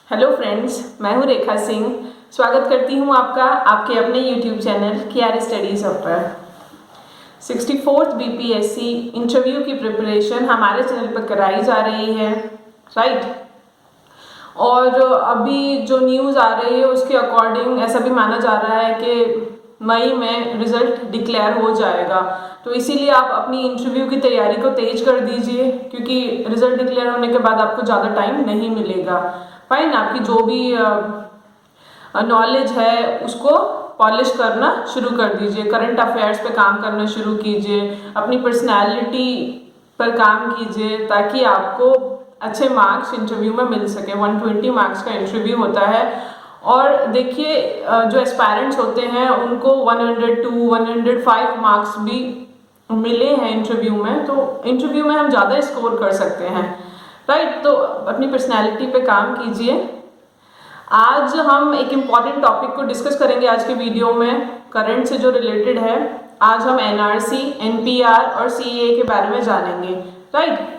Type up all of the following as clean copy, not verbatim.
Hello friends, मैं हूं रेखा सिंह। स्वागत करती हूं आपका आपके अपने यूट्यूब चैनल KR स्टडीज़ पर। 64th BPSC इंटरव्यू की प्रिपरेशन हमारे चैनल पर कराई जा रही है, राइट। और अभी जो न्यूज़ आ रही है उसके अकॉर्डिंग ऐसा भी माना जा रहा है कि मई में रिज़ल्ट डिक्लेयर हो जाएगा। तो इसीलिए आप अपनी इंटरव्यू की तैयारी को तेज कर दीजिए, क्योंकि रिज़ल्ट डिक्लेयर होने के बाद आपको ज़्यादा टाइम नहीं मिलेगा। फाइन, आपकी जो भी नॉलेज है उसको पॉलिश करना शुरू कर दीजिए, करंट अफेयर्स पे काम करना शुरू कीजिए, अपनी पर्सनैलिटी पर काम कीजिए, ताकि आपको अच्छे मार्क्स इंटरव्यू में मिल सके। 120 मार्क्स का इंटरव्यू होता है। और देखिए, जो एस्पायरेंट्स होते हैं उनको 102, 105 मार्क्स भी मिले हैं इंटरव्यू में। तो इंटरव्यू में हम ज़्यादा स्कोर कर सकते हैं, राइट। तो अपनी पर्सनैलिटी पे काम कीजिए। आज हम एक इम्पॉर्टेंट टॉपिक को डिस्कस करेंगे आज के वीडियो में, करंट से जो रिलेटेड है। आज हम NRC, NPR और CAA के बारे में जानेंगे, राइट।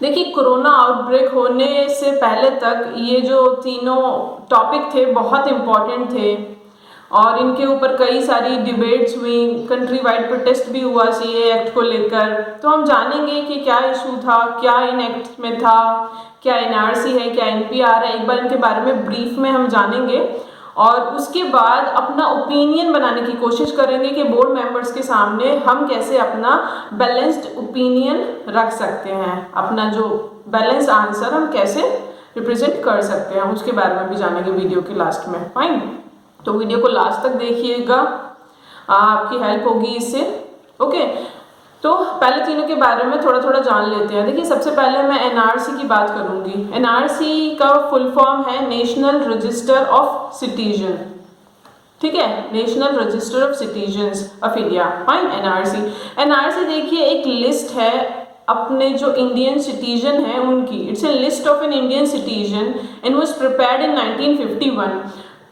देखिए, कोरोना आउटब्रेक होने से पहले तक ये जो तीनों टॉपिक थे बहुत इम्पॉर्टेंट थे और इनके ऊपर कई सारी डिबेट्स हुई, कंट्री वाइड प्रोटेस्ट भी हुआ CAA एक्ट को लेकर। तो हम जानेंगे कि क्या इशू था, क्या इन एक्ट में था, क्या NRC है, क्या NPR है। एक बार इनके बारे में ब्रीफ में हम जानेंगे और उसके बाद अपना ओपिनियन बनाने की कोशिश करेंगे कि बोर्ड मेंबर्स के सामने हम कैसे अपना बैलेंस्ड ओपिनियन रख सकते हैं, अपना जो बैलेंस आंसर हम कैसे रिप्रेजेंट कर सकते हैं, उसके बारे में भी जानेंगे वीडियो के लास्ट में। फाइन, तो वीडियो को लास्ट तक देखिएगा, आपकी हेल्प होगी इससे। ओके, तो पहले तीनों के बारे में थोड़ा थोड़ा जान लेते हैं। देखिए, सबसे पहले मैं NRC की बात करूंगी। NRC का फुल फॉर्म है नेशनल रजिस्टर ऑफ सिटीजन, ठीक है, national register of citizens of India. Fine, NRC देखिए एक लिस्ट है अपने जो इंडियन सिटीजन है उनकी। It's a list of an Indian citizen and was prepared in 1951।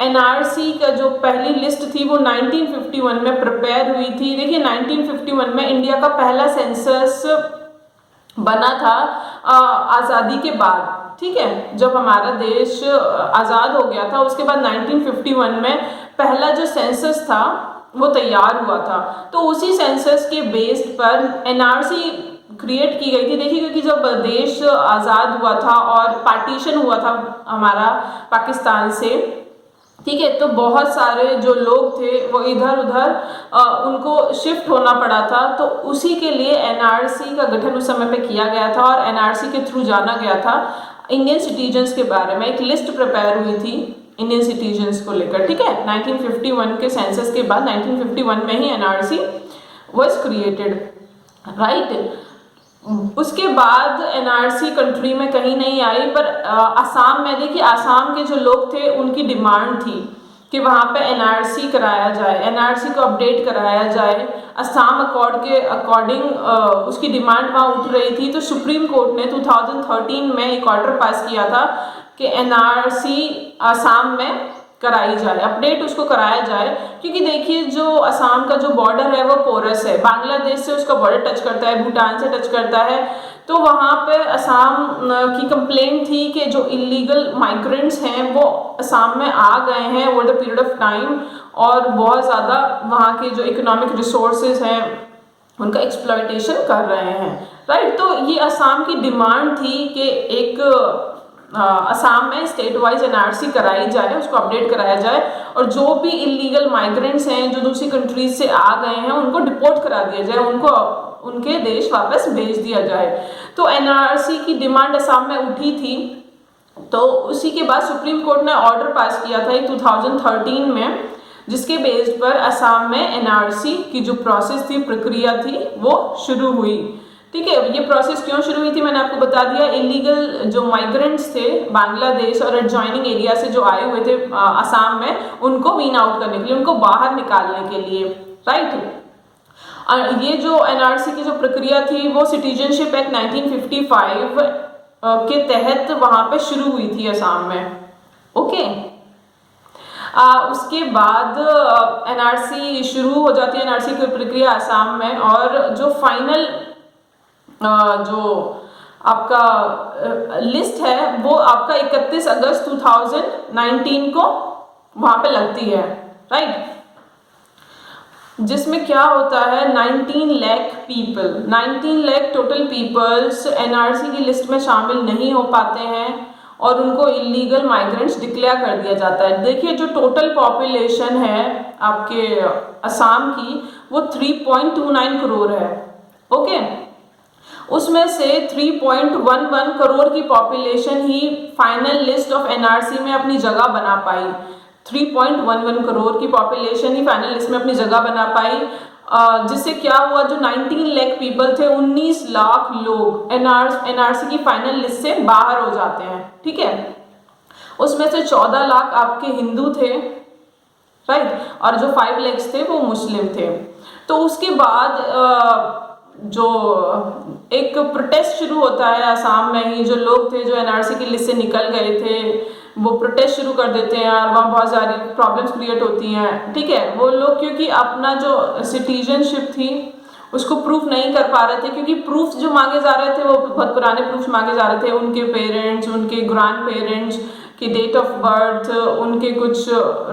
NRC का जो पहली लिस्ट थी वो 1951 में प्रिपेयर हुई थी। देखिए, 1951 में इंडिया का पहला सेंसस बना था आज़ादी के बाद, ठीक है। जब हमारा देश आज़ाद हो गया था उसके बाद 1951 में पहला जो सेंसस था वो तैयार हुआ था। तो उसी सेंसस के बेस पर NRC क्रिएट की गई थी। देखिए, क्योंकि जब देश आज़ाद हुआ था और पार्टीशन हुआ था हमारा पाकिस्तान से, ठीक है, तो बहुत सारे जो लोग थे वो इधर उधर उनको शिफ्ट होना पड़ा था। तो उसी के लिए NRC का गठन उस समय पे किया गया था और NRC के थ्रू जाना गया था इंडियन सिटीजन्स के बारे में। एक लिस्ट प्रिपेयर हुई थी इंडियन सिटीजन्स को लेकर, ठीक है। 1951 के सेंसस के बाद 1951 में ही NRC वाज क्रिएटेड, राइट। उसके बाद NRC कंट्री में कहीं नहीं आई, पर असम में देखिए, असम के जो लोग थे उनकी डिमांड थी कि वहाँ पे NRC कराया जाए, NRC को अपडेट कराया जाए। असम अकॉर्ड के अकॉर्डिंग उसकी डिमांड वहाँ उठ रही थी। तो सुप्रीम कोर्ट ने 2013 में एक ऑर्डर पास किया था कि NRC असम में कराई जाए, अपडेट उसको कराया जाए। क्योंकि देखिए, जो असम का जो बॉर्डर है वो पोरस है, बांग्लादेश से उसका बॉर्डर टच करता है, भूटान से टच करता है। तो वहाँ पे असम की कंप्लेंट थी कि जो इलीगल माइग्रेंट्स हैं वो असम में आ गए हैं over the period of time और बहुत ज़्यादा वहाँ के जो इकोनॉमिक रिसोर्सेज हैं उनका एक्सप्लॉयटेशन कर रहे हैं, राइट। तो ये असम की डिमांड थी कि एक असम में स्टेट वाइज NRC कराई जाए, उसको अपडेट कराया जाए और जो भी इलीगल माइग्रेंट्स हैं जो दूसरी कंट्रीज से आ गए हैं उनको डिपोर्ट करा दिया जाए, उनको उनके देश वापस भेज दिया जाए। तो NRC की डिमांड असम में उठी थी। तो उसी के बाद सुप्रीम कोर्ट ने ऑर्डर पास किया था 2013 में, जिसके बेस पर असम में NRC की जो प्रोसेस थी, प्रक्रिया थी, वो शुरू हुई, ठीक है। ये प्रोसेस क्यों शुरू हुई थी मैंने आपको बता दिया। इलीगल जो माइग्रेंट्स थे बांग्लादेश और एडजॉइनिंग एरिया से जो आए हुए थे असम में, उनको वीन आउट करने के लिए, उनको बाहर निकालने के लिए, राइट। ये जो NRC की जो प्रक्रिया थी वो सिटीजनशिप एक्ट 1955 के तहत वहां पे शुरू हुई थी असम में, ओके। उसके बाद NRC शुरू हो जाती है, NRC की प्रक्रिया असम में। और जो फाइनल जो आपका लिस्ट है वो आपका 31 अगस्त 2019 को वहां पे लगती है, राइट। जिसमें क्या होता है 19 lakh people, 19 lakh total peoples NRC की लिस्ट में शामिल नहीं हो पाते हैं और उनको इलीगल माइग्रेंट्स डिक्लेयर कर दिया जाता है। देखिए जो टोटल पॉपुलेशन है आपके असम की वो 3.29 करोड़ है, ओके। उसमें से 3.11 करोड़ की population he final list of NRC में अपनी जगह बना पाई। 3.11 करोड़ की पॉपुलेशन ही फाइनल लिस्ट में अपनी जगह बना पाई, जिससे क्या हुआ जो 19 लाख पीपल थे 19 लाख लोग एनआरसी की फाइनल लिस्ट से बाहर हो जाते हैं, ठीक है। उसमें से 14 लाख आपके हिंदू थे, राइट, और जो 5 लाख थे वो मुस्लिम थे। तो उसके बाद जो एक प्रोटेस्ट शुरू होता है असम में ही, जो लोग थे जो एनआरसी की लिस्ट से निकल गए थे वो प्रोटेस्ट शुरू कर देते हैं और वहाँ बहुत सारी प्रॉब्लम्स क्रिएट होती हैं, ठीक है। वो लोग क्योंकि अपना जो सिटीजनशिप थी उसको प्रूफ नहीं कर पा रहे थे, क्योंकि प्रूफ जो मांगे जा रहे थे वो बहुत पुराने प्रूफ मांगे जा रहे थे, उनके पेरेंट्स, उनके ग्रैंड पेरेंट्स की डेट ऑफ बर्थ, उनके कुछ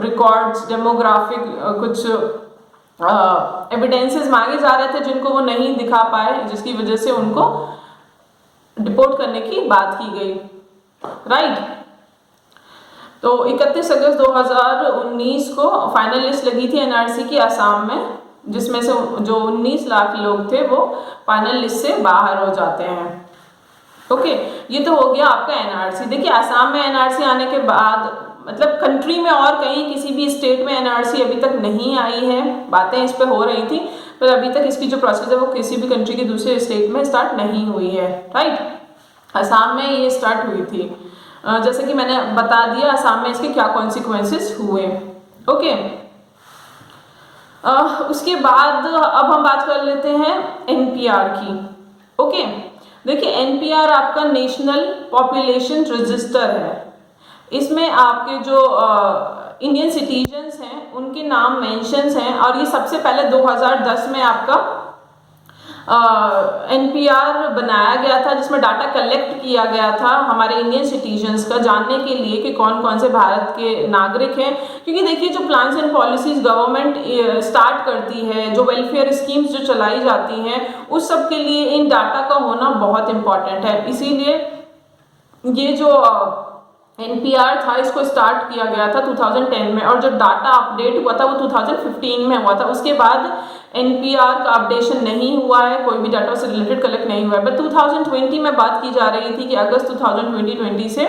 रिकॉर्ड्स, डेमोग्राफिक कुछ एविडेंसेस मांगे जा रहे थे जिनको वो नहीं दिखा पाए, जिसकी वजह से उनको डिपोर्ट करने की बात की गई, राइट। तो 31 अगस्त 2019 को फाइनल लिस्ट लगी थी एनआरसी की असम में, जिसमें से जो 19 लाख लोग थे वो फाइनल लिस्ट से बाहर हो जाते हैं, ओके। ये तो हो गया आपका एनआरसी। देखिए असम में एनआरसी आने के बाद मतलब कंट्री में और कहीं किसी भी स्टेट में एनआरसी अभी तक नहीं आई है, बातें इस पे हो रही थी, पर अभी तक इसकी जो प्रोसेस है वो किसी भी कंट्री के दूसरे स्टेट में स्टार्ट नहीं हुई है, राइट। असम में ये स्टार्ट हुई थी, जैसे कि मैंने बता दिया असम में इसके क्या कॉन्सिक्वेंसेस हुए, ओके। उसके बाद अब हम बात कर लेते हैं एनपीआर की, ओके। देखिए एनपीआर आपका नेशनल पॉपुलेशन रजिस्टर है। इसमें आपके जो इंडियन सिटीजन्स हैं उनके नाम मेंशन्स हैं, और ये सबसे पहले 2010 में आपका एनपीआर बनाया गया था, जिसमें डाटा कलेक्ट किया गया था हमारे इंडियन सिटीजन्स का, जानने के लिए कि कौन कौन से भारत के नागरिक हैं। क्योंकि देखिए जो plans and policies government start करती है, जो वेलफेयर स्कीम्स जो चलाई जाती हैं, उस सब के लिए इन डाटा का होना बहुत इंपॉर्टेंट है। इसीलिए ये जो एनपीआर था इसको स्टार्ट किया गया था 2010 में, और जो डाटा अपडेट हुआ था वो 2015 में हुआ था। उसके बाद एनपीआर का अपडेशन नहीं हुआ है, कोई भी डाटा से रिलेटेड कलेक्ट नहीं हुआ है। बट 2020 में बात की जा रही थी कि अगस्त 2020 से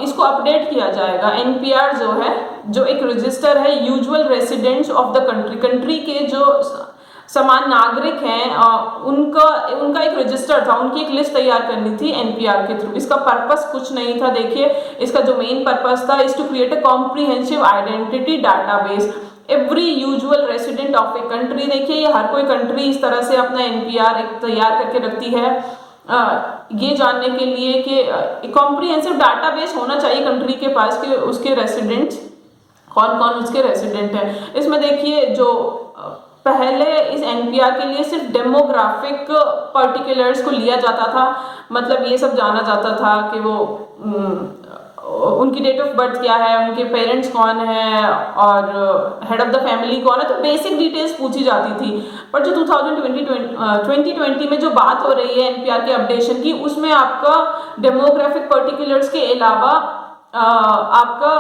इसको अपडेट किया जाएगा। एनपीआर जो है, जो एक रजिस्टर है usual residents of the country, country के जो समान नागरिक हैं उनका एक रजिस्टर था, उनकी एक लिस्ट तैयार करनी थी एनपीआर के थ्रू। इसका पर्पस कुछ नहीं था, देखिए इसका जो मेन पर्पस था is to create a comprehensive identity database every usual resident of a country. देखिए ये हर कोई कंट्री इस तरह से अपना एनपीआर एक तैयार करके रखती है, ये जानने के लिए कि कॉम्प्रिहेंसिव डाटाबेस होना चाहिए कंट्री के पास कि उसके रेसिडेंट्स कौन कौन उसके रेसिडेंट हैं। इसमें देखिए जो पहले इस एनपीआर के लिए सिर्फ डेमोग्राफिक पर्टिकुलर्स को लिया जाता था, मतलब ये सब जाना जाता था कि वो उनकी डेट ऑफ बर्थ क्या है, उनके पेरेंट्स कौन है और हेड ऑफ द फैमिली कौन है, तो बेसिक डिटेल्स पूछी जाती थी। पर जो 2020 में जो बात हो रही है एनपीआर के अपडेशन की, उसमें आपका डेमोग्राफिक पर्टिकुलर्स के अलावा आपका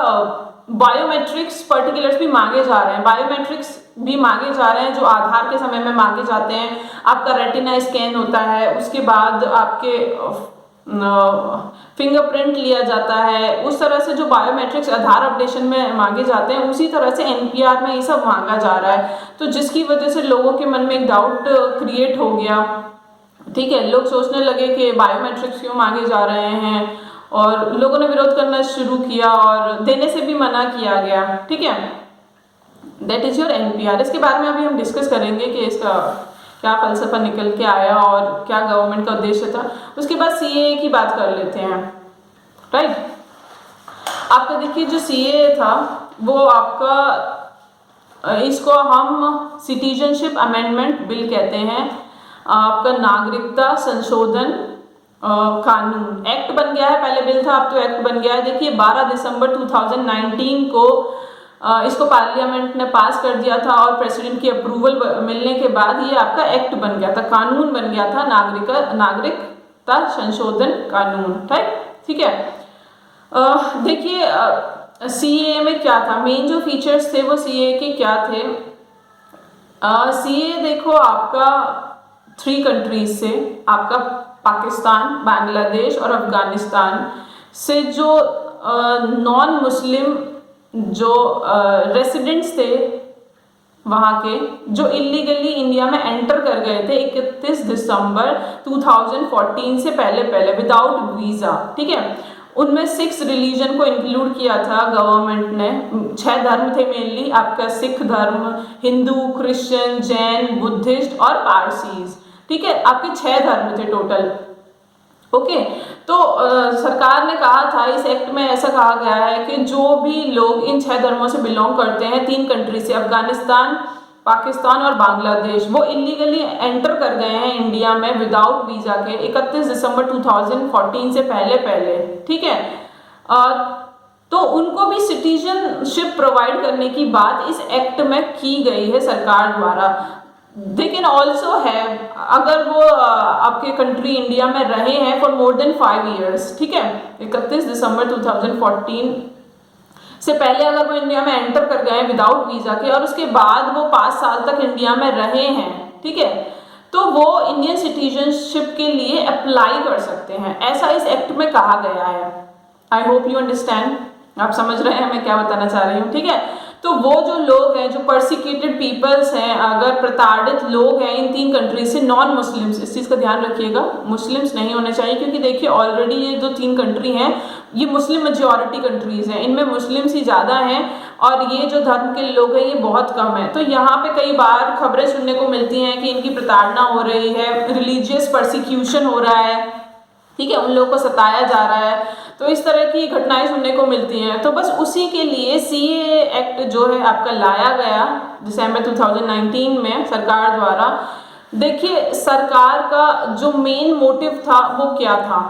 बायोमेट्रिक्स पर्टिकुलर्स भी मांगे जा रहे हैं, बायोमेट्रिक्स भी मांगे जा रहे हैं जो आधार के समय में मांगे जाते हैं। आपका रेटिना स्कैन होता है, उसके बाद आपके फिंगरप्रिंट लिया जाता है, उस तरह से जो बायोमेट्रिक्स आधार अपडेशन में मांगे जाते हैं उसी तरह से एनपीआर में ये सब मांगा जा रहा है। तो जिसकी वजह से लोगों के मन में एक डाउट क्रिएट हो गया, ठीक है। लोग सोचने लगे कि बायोमेट्रिक्स क्यों मांगे जा रहे हैं, और लोगों ने विरोध करना शुरू किया और देने से भी मना किया गया, ठीक है। That is your NPR. इसके बारे में अभी हम डिस्कस करेंगे कि इसका क्या फलसफा निकल के आया और क्या गवर्नमेंट का उद्देश्य था। उसके बाद सीएए की बात कर लेते हैं, राइट। आपका देखिए जो सीएए था वो आपका, इसको हम सिटीजनशिप अमेंडमेंट बिल कहते हैं, आपका नागरिकता संशोधन कानून, एक्ट बन गया है, पहले बिल था अब तो एक्ट बन गया है। देखिए 12 दिसंबर 2019 को इसको पार्लियामेंट ने पास कर दिया था और प्रेसिडेंट की अप्रूवल मिलने के बाद ये आपका एक्ट बन गया था, कानून बन गया था, नागरिकता संशोधन कानून, राइट, ठीक है। देखिए सीएए में क्या था, मेन जो फीचर्स थे वो सीएए के क्या थे। सीएए देखो आपका 3 कंट्रीज से, आपका पाकिस्तान, बांग्लादेश और अफगानिस्तान से जो नॉन मुस्लिम जो रेसिडेंट्स थे वहाँ के, जो इलीगली इंडिया में एंटर कर गए थे 31 दिसंबर 2014 से पहले विदाउट वीज़ा, ठीक है, उनमें 6 रिलीजन को इंक्लूड किया था गवर्नमेंट ने। 6 धर्म थे मेनली, आपका सिख धर्म, हिंदू, क्रिश्चियन, जैन, बुद्धिस्ट और पारसीज, ठीक है, आपके 6 धर्म थे टोटल। ओके, तो सरकार ने कहा था, इस एक्ट में ऐसा कहा गया है कि जो भी लोग इन 6 धर्मों से बिलोंग करते हैं, 3 कंट्री से, अफगानिस्तान, पाकिस्तान और बांग्लादेश, वो इलीगली एंटर कर गए हैं इंडिया में विदाउट वीज़ा के 31 दिसंबर 2014 से पहले, ठीक है, तो उनको भी सिटीजनशिप प्रोवाइड करने की बात इस एक्ट में की गई है सरकार द्वारा। दे कैन ऑल्सो हैव, अगर वो आपके कंट्री इंडिया में रहे हैं फॉर मोर देन 5 ईयर्स, ठीक है, 31 दिसंबर 2014 से पहले अगर वो इंडिया में एंटर कर गए विदाउट वीज़ा के और उसके बाद वो 5 साल तक इंडिया में रहे हैं, ठीक है, तो वो इंडियन सिटीजनशिप के लिए अप्लाई कर सकते हैं, ऐसा इस एक्ट में कहा गया है। आई होप यू अंडरस्टैंड, आप समझ रहे हैं मैं क्या बताना चाह रही हूँ, ठीक है। तो वो जो लोग हैं, जो परसिक्यूटेड पीपल्स हैं, अगर प्रताड़ित लोग हैं इन 3 कंट्री से, नॉन मुस्लिम्स, इस चीज़ का ध्यान रखिएगा, मुस्लिम्स नहीं होने चाहिए, क्योंकि देखिए ऑलरेडी ये जो 3 कंट्री हैं ये मुस्लिम मेजॉरिटी कंट्रीज हैं, इनमें मुस्लिम्स ही ज़्यादा हैं और ये जो धर्म के लोग हैं ये बहुत कम है। तो यहाँ पे कई बार खबरें सुनने को मिलती हैं कि इनकी प्रताड़ना हो रही है, रिलीजियस परसिक्यूशन हो रहा है, ठीक है, उन लोगों को सताया जा रहा है, तो इस तरह की घटनाएं सुनने को मिलती हैं। तो बस उसी के लिए सीएए एक्ट जो है आपका लाया गया दिसंबर 2019 में सरकार द्वारा। देखिए सरकार का जो मेन मोटिव था वो क्या था,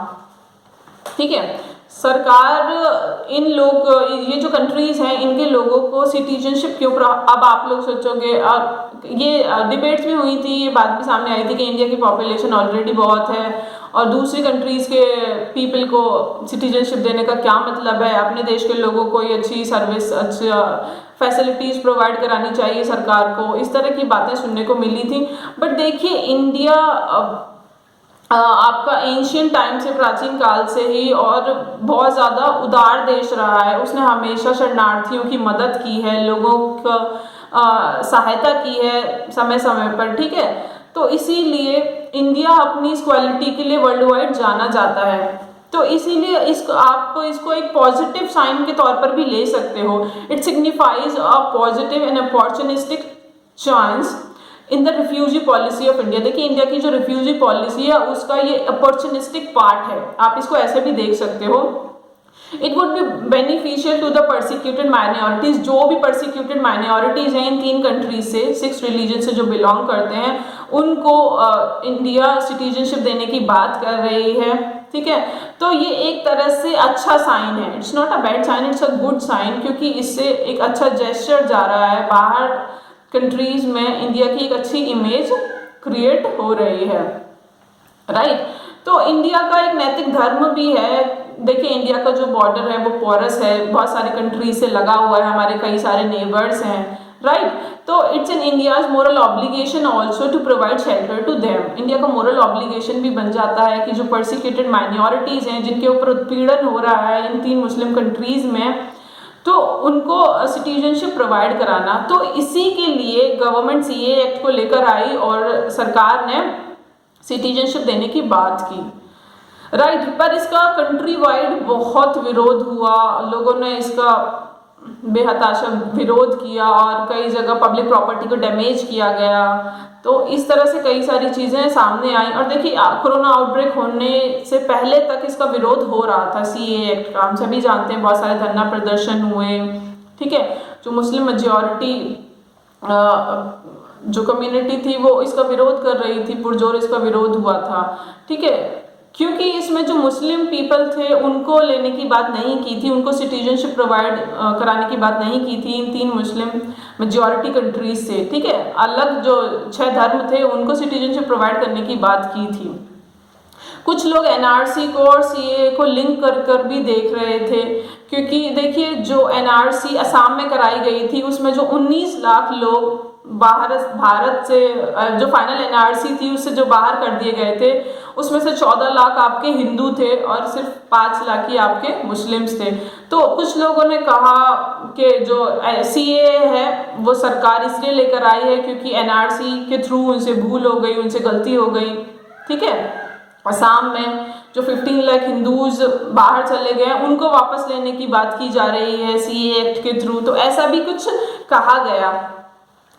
ठीक है, सरकार इन लोग, ये जो कंट्रीज हैं इनके लोगों को सिटीजनशिप क्यों, अब आप लोग सोचोगे, ये डिबेट्स भी हुई थी, ये बात भी सामने आई थी कि इंडिया की पॉपुलेशन ऑलरेडी बहुत है और दूसरी कंट्रीज़ के पीपल को सिटीजनशिप देने का क्या मतलब है, अपने देश के लोगों को ये अच्छी सर्विस, अच्छा फैसिलिटीज़ प्रोवाइड करानी चाहिए सरकार को, इस तरह की बातें सुनने को मिली थी। बट देखिए इंडिया आपका एंशियंट टाइम से, प्राचीन काल से ही और बहुत ज़्यादा उदार देश रहा है, उसने हमेशा शरणार्थियों की मदद की है, लोगों का सहायता की है समय समय पर, ठीक है, तो इसीलिए इंडिया अपनी इस क्वालिटी के लिए वर्ल्ड वाइड जाना जाता है। तो इसीलिए इसको एक पॉजिटिव साइन के तौर पर भी ले सकते हो। It signifies a positive and opportunistic chance in the refugee policy of India. देखिए इंडिया की जो रिफ्यूजी पॉलिसी है उसका ये अपॉर्चुनिस्टिक पार्ट है, आप इसको ऐसे भी देख सकते हो। It would be beneficial to the persecuted minorities, जो भी परसिक्यूटेड माइनॉरिटीज हैं इन 3 कंट्रीज से, 6 रिलीजन से जो बिलोंग करते हैं, उनको इंडिया सिटीजनशिप देने की बात कर रही है, ठीक है। तो ये एक तरह से अच्छा साइन है, it's not a bad sign, it's a good sign, क्योंकि इससे एक अच्छा जेस्चर जा रहा है, बाहर कंट्रीज में इंडिया की एक अच्छी इमेज क्रिएट हो रही है, राइट। तो इंडिया का एक नैतिक धर्म भी है। देखिए इंडिया का जो बॉर्डर है वो पोरस है, बहुत सारे कंट्री से लगा हुआ है, हमारे कई सारे नेबर्स हैं, राइट। तो it's in India's moral obligation also to provide shelter to them. India का मोरल ऑब्लिगेशन भी बन जाता है कि जो परसिक्यूटेड माइनॉरिटीज़ हैं, जिनके ऊपर उत्पीड़न हो रहा है इन 3 मुस्लिम कंट्रीज़ में, तो उनको सिटीजनशिप प्रोवाइड कराना। तो इसी के लिए गवर्नमेंट सीए एक्ट को लेकर आई और सरकार ने सिटीजनशिप देने की बात की, राइट। पर इसका कंट्री वाइड बहुत विरोध हुआ, लोगों ने इसका बेहताशा विरोध किया और कई जगह पब्लिक प्रॉपर्टी को डैमेज किया गया। तो इस तरह से कई सारी चीज़ें सामने आई। और देखिए कोरोना आउटब्रेक होने से पहले तक इसका विरोध हो रहा था सीए एक्ट का, हम सभी जानते हैं, बहुत सारे धरना प्रदर्शन हुए, ठीक है। जो मुस्लिम मेजॉरिटी जो कम्युनिटी थी वो इसका विरोध कर रही थी, पुरजोर इसका विरोध हुआ था, ठीक है। क्योंकि इसमें जो मुस्लिम पीपल थे उनको लेने की बात नहीं की थी, उनको सिटीजनशिप प्रोवाइड कराने की बात नहीं की थी इन 3 मुस्लिम मेजॉरिटी कंट्रीज से, ठीक है। अलग जो 6 धर्म थे उनको सिटीजनशिप प्रोवाइड करने की बात की थी। कुछ लोग एनआरसी को और सीए को लिंक कर कर भी देख रहे थे, क्योंकि देखिए जो एनआरसी असम में कराई गई थी उसमें जो 19 लाख लोग भारत से जो फाइनल एनआरसी थी उससे जो बाहर कर दिए गए थे उसमें से 14 लाख आपके हिंदू थे और सिर्फ 5 लाख ही आपके मुस्लिम्स थे। तो कुछ लोगों ने कहा कि जो सीए है वो सरकार इसलिए लेकर आई है क्योंकि एनआरसी के थ्रू उनसे भूल हो गई, उनसे गलती हो गई, ठीक है। असम में जो 15 लाख हिंदूज बाहर चले गए उनको वापस लेने की बात की जा रही है सीए एक्ट के थ्रू, तो ऐसा भी कुछ कहा गया,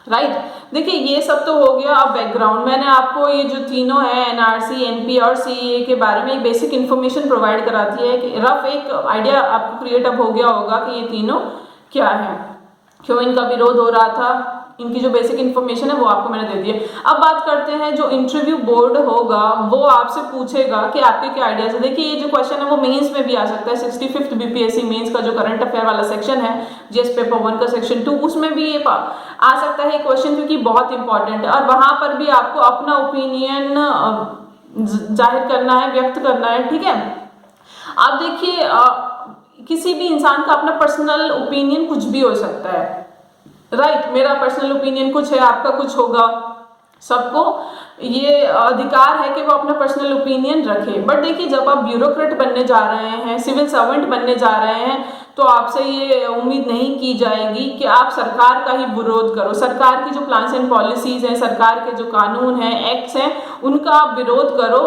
राइट। देखिए ये सब तो हो गया। अब बैकग्राउंड मैंने आपको ये जो तीनों है एनआरसी, एनपी और सीए के बारे में एक बेसिक इन्फॉर्मेशन प्रोवाइड कराती है कि रफ एक आइडिया आपको क्रिएट अप हो गया होगा कि ये तीनों क्या है, क्यों इनका विरोध हो रहा था, इनकी जो बेसिक इन्फॉर्मेशन है वो आपको मैंने दे दी है। अब बात करते हैं जो इंटरव्यू बोर्ड होगा वो आपसे पूछेगा कि आपके क्या आइडियाज है। देखिए ये जो क्वेश्चन है वो मेंस में भी आ सकता है। 65th बीपीएससी मेंस का जो करंट अफेयर वाला सेक्शन है जीएस पेपर 1 का सेक्शन 2 उसमें भी ये आ सकता है क्वेश्चन, क्योंकि बहुत इंपॉर्टेंट है और वहां पर भी आपको अपना ओपिनियन जाहिर करना है, व्यक्त करना है, ठीक है। आप देखिए किसी भी इंसान का अपना पर्सनल ओपिनियन कुछ भी हो सकता है, राइट। मेरा पर्सनल ओपिनियन कुछ है, आपका कुछ होगा, सबको ये अधिकार है कि वो अपना पर्सनल ओपिनियन रखे। बट देखिए जब आप ब्यूरोक्रेट बनने जा रहे हैं, सिविल सर्वेंट बनने जा रहे हैं, तो आपसे ये उम्मीद नहीं की जाएगी कि आप सरकार का ही विरोध करो। सरकार की जो प्लान्स एंड पॉलिसीज हैं, सरकार के जो कानून हैं, एक्ट्स हैं, उनका आप विरोध करो,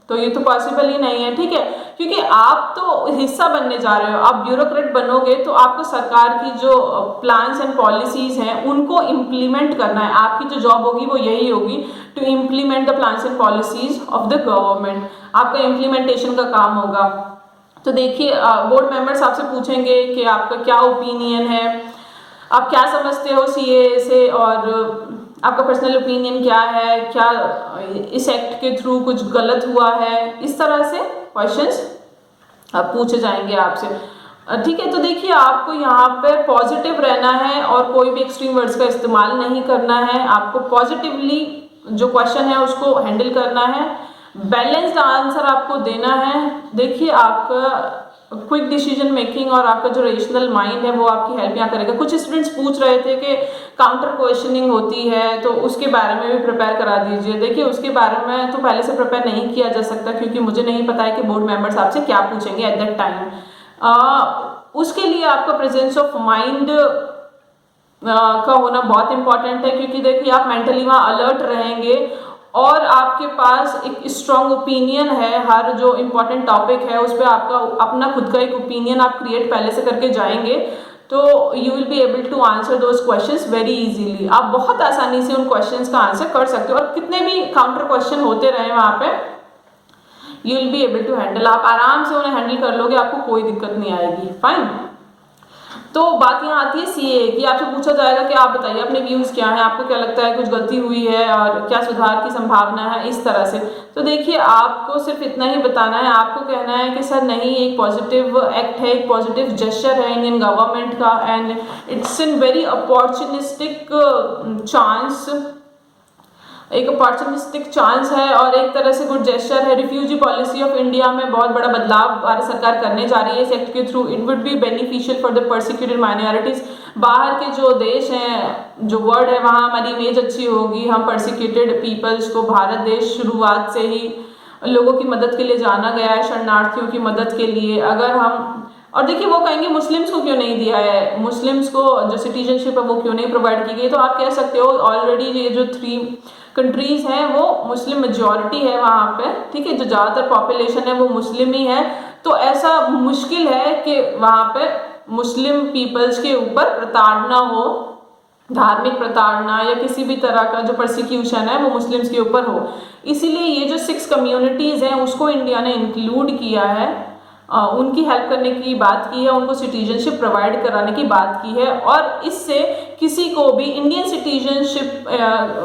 तो ये तो पॉसिबल ही नहीं है, ठीक है। क्योंकि आप तो हिस्सा बनने जा रहे हो, आप ब्यूरोक्रेट बनोगे तो आपको सरकार की जो प्लान्स एंड पॉलिसीज हैं उनको इम्प्लीमेंट करना है। आपकी जो जॉब होगी वो यही होगी, to implement the plans and policies of the government, आपका इम्प्लीमेंटेशन का काम होगा। तो देखिए बोर्ड मेंबर्स आपसे पूछेंगे कि आपका क्या ओपिनियन है, आप क्या समझते हो सीए से, और आपका पर्सनल ओपिनियन क्या है, क्या इस एक्ट के थ्रू कुछ गलत हुआ है, इस तरह से क्वेश्चंस पूछे जाएंगे आपसे, ठीक है। तो देखिए आपको यहाँ पे पॉजिटिव रहना है और कोई भी एक्सट्रीम वर्ड्स का इस्तेमाल नहीं करना है। आपको पॉजिटिवली जो क्वेश्चन है उसको हैंडल करना है, बैलेंस्ड आंसर आपको देना है। देखिए आपका क्विक डिसीजन मेकिंग और आपका जो रेशनल माइंड है वो आपकी हेल्प यहाँ करेगा। कुछ स्टूडेंट्स पूछ रहे थे कि काउंटर क्वेश्चनिंग होती है तो उसके बारे में भी प्रिपेयर करा दीजिए। देखिए उसके बारे में तो पहले से प्रिपेयर नहीं किया जा सकता, क्योंकि मुझे नहीं पता है कि बोर्ड मेंबर्स आपसे क्या पूछेंगे एट दैट टाइम। उसके लिए आपका प्रेजेंस ऑफ माइंड का होना बहुत इंपॉर्टेंट है, क्योंकि देखिए आप मेंटली वहाँ अलर्ट रहेंगे और आपके पास एक स्ट्रॉन्ग ओपिनियन है। हर जो इम्पोर्टेंट टॉपिक है उस पर आपका अपना खुद का एक ओपिनियन आप क्रिएट पहले से करके जाएंगे, तो you will be able to answer those questions very easily. आप बहुत आसानी से उन क्वेश्चंस का आंसर कर सकते हो और कितने भी काउंटर क्वेश्चन होते रहे वहाँ पे you will be able to handle, आप आराम से उन्हें हैंडल कर लोगे, आपको कोई दिक्कत नहीं आएगी, फाइन। तो बात यहाँ आती है सीए की, आपसे पूछा जाएगा कि आप बताइए अपने व्यूज़ क्या हैं, आपको क्या लगता है कुछ गलती हुई है और क्या सुधार की संभावना है, इस तरह से। तो देखिए आपको सिर्फ इतना ही बताना है, आपको कहना है कि सर नहीं, एक पॉजिटिव एक्ट है, एक पॉजिटिव जेस्चर है इंडियन गवर्नमेंट का, and it's in very opportunistic chance, एक अपॉर्चुनिस्टिक चांस है और एक तरह से गुड जेस्चर है। रिफ्यूजी पॉलिसी ऑफ इंडिया में बहुत बड़ा बदलाव भारत सरकार करने जा रही है इस एक्ट के through. It would be beneficial for the persecuted minorities. बाहर के जो देश हैं, जो वर्ल्ड है, वहाँ हमारी इमेज अच्छी होगी, हम परसिक्यूटेड पीपल्स को, भारत देश शुरुआत से ही लोगों की मदद के लिए जाना गया है, शरणार्थियों की मदद के लिए। अगर हम, और देखिए वो कहेंगे मुस्लिम्स को क्यों नहीं दिया है, मुस्लिम्स को जो सिटीजनशिप है वो क्यों नहीं प्रोवाइड की गई, तो आप कह सकते हो ऑलरेडी ये जो 3 कंट्रीज हैं वो मुस्लिम मेजॉरिटी है वहाँ पे, ठीक है, जो ज़्यादातर पॉपुलेशन है वो मुस्लिम ही है। तो ऐसा मुश्किल है कि वहाँ पे मुस्लिम पीपल्स के ऊपर प्रताड़ना हो, धार्मिक प्रताड़ना या किसी भी तरह का जो परसिक्यूशन है वो मुस्लिम्स के ऊपर हो। इसीलिए ये जो 6 कम्युनिटीज़ हैं उसको इंडिया ने इंक्लूड किया है, उनकी हेल्प करने की बात की है, उनको सिटीजनशिप प्रोवाइड कराने की बात की है। और इससे किसी को भी इंडियन सिटीजनशिप,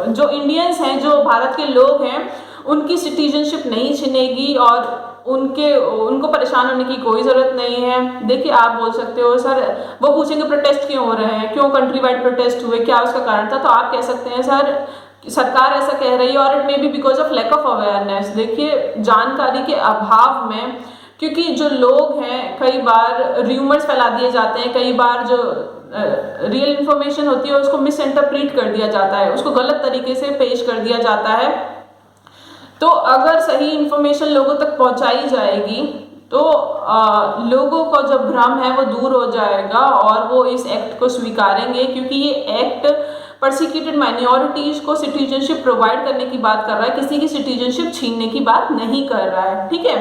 जो इंडियंस हैं, जो भारत के लोग हैं, उनकी सिटीजनशिप नहीं छिनेगी और उनको परेशान होने की कोई ज़रूरत नहीं है। देखिए, आप बोल सकते हो सर, वो पूछेंगे प्रोटेस्ट क्यों हो रहे हैं, क्यों कंट्री वाइड प्रोटेस्ट हुए, क्या उसका कारण था, तो आप कह सकते हैं सर सरकार ऐसा कह रही है और it may be because of lack of awareness. देखिए, जानकारी के अभाव में, क्योंकि जो लोग हैं कई बार र्यूमर्स फैला दिए जाते हैं, कई बार जो रियल इंफॉर्मेशन होती है उसको मिस इंटरप्रीट कर दिया जाता है, उसको गलत तरीके से पेश कर दिया जाता है। तो अगर सही इंफॉर्मेशन लोगों तक पहुंचाई जाएगी तो लोगों का जो भ्रम है वो दूर हो जाएगा और वो इस एक्ट को स्वीकारेंगे, क्योंकि ये एक्ट परसिक्यूटेड माइनॉरिटीज को सिटीजनशिप प्रोवाइड करने की बात कर रहा है, किसी की सिटीजनशिप छीनने की बात नहीं कर रहा है। ठीक है,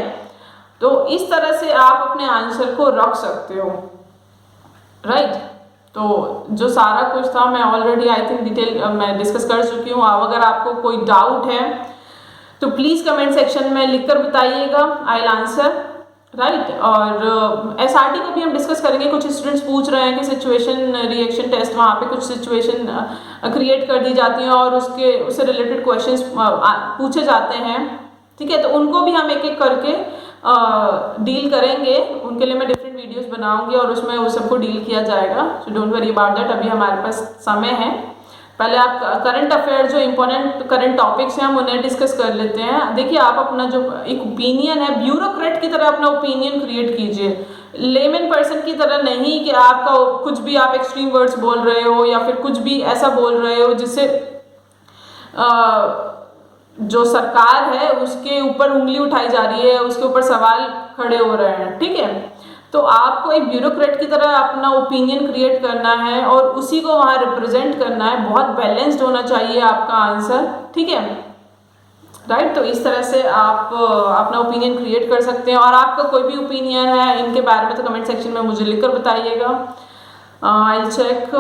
तो इस तरह से आप अपने आंसर को रख सकते हो। राइट, तो जो सारा कुछ था मैं ऑलरेडी आई थिंक डिटेल मैं डिस्कस कर चुकी हूँ। अब अगर आपको कोई डाउट है तो प्लीज़ कमेंट सेक्शन में लिखकर बताइएगा, आई विल आंसर। राइट, और एसआरटी को भी हम डिस्कस करेंगे। कुछ स्टूडेंट्स पूछ रहे हैं कि सिचुएशन रिएक्शन टेस्ट, वहाँ पे कुछ सिचुएशन क्रिएट कर दी जाती हैं और उससे रिलेटेड क्वेश्चंस पूछे जाते हैं। ठीक है, तो उनको भी हम एक एक करके डील करेंगे। उनके लिए मैं डिफरेंट वीडियोस बनाऊंगी और उसमें उस सबको डील किया जाएगा। So don't worry about that, अभी हमारे पास समय है। पहले आप करंट अफेयर जो इंपॉर्टेंट करंट टॉपिक्स हैं हम उन्हें डिस्कस कर लेते हैं। देखिए, आप अपना जो एक ओपिनियन है, ब्यूरोक्रेट की तरह अपना ओपिनियन क्रिएट कीजिए, लेमन पर्सन की तरह नहीं कि आपका कुछ भी आप एक्सट्रीम वर्ड्स बोल रहे हो या फिर कुछ भी ऐसा बोल रहे हो जिससे जो सरकार है उसके ऊपर उंगली उठाई जा रही है, उसके ऊपर सवाल खड़े हो रहे हैं। ठीक है, तो आपको एक ब्यूरोक्रेट की तरह अपना ओपिनियन क्रिएट करना है और उसी को वहाँ रिप्रेजेंट करना है। बहुत बैलेंस्ड होना चाहिए आपका आंसर। ठीक है, राइट, तो इस तरह से आप अपना ओपिनियन क्रिएट कर सकते हैं। और आपका कोई भी ओपिनियन है इनके बारे में तो कमेंट सेक्शन में मुझे लिखकर बताइएगा। I will check.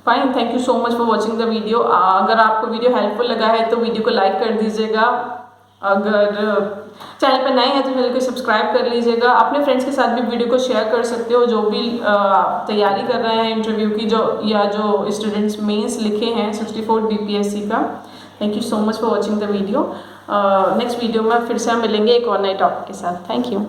Fine, thank you so much for watching the video. अगर आपको वीडियो हेल्पफुल लगा है तो वीडियो को लाइक कर दीजिएगा। अगर चैनल पर नए हैं तो चैनल को सब्सक्राइब कर लीजिएगा। अपने फ्रेंड्स के साथ भी वीडियो को शेयर कर सकते हो जो भी तैयारी कर रहे हैं इंटरव्यू की, जो स्टूडेंट्स मेंस लिखे हैं 64 बीपीएससी का। Thank you so much for watching the video. Next video में फिर से हम मिलेंगे एक और नए टॉपिक के साथ। Thank you.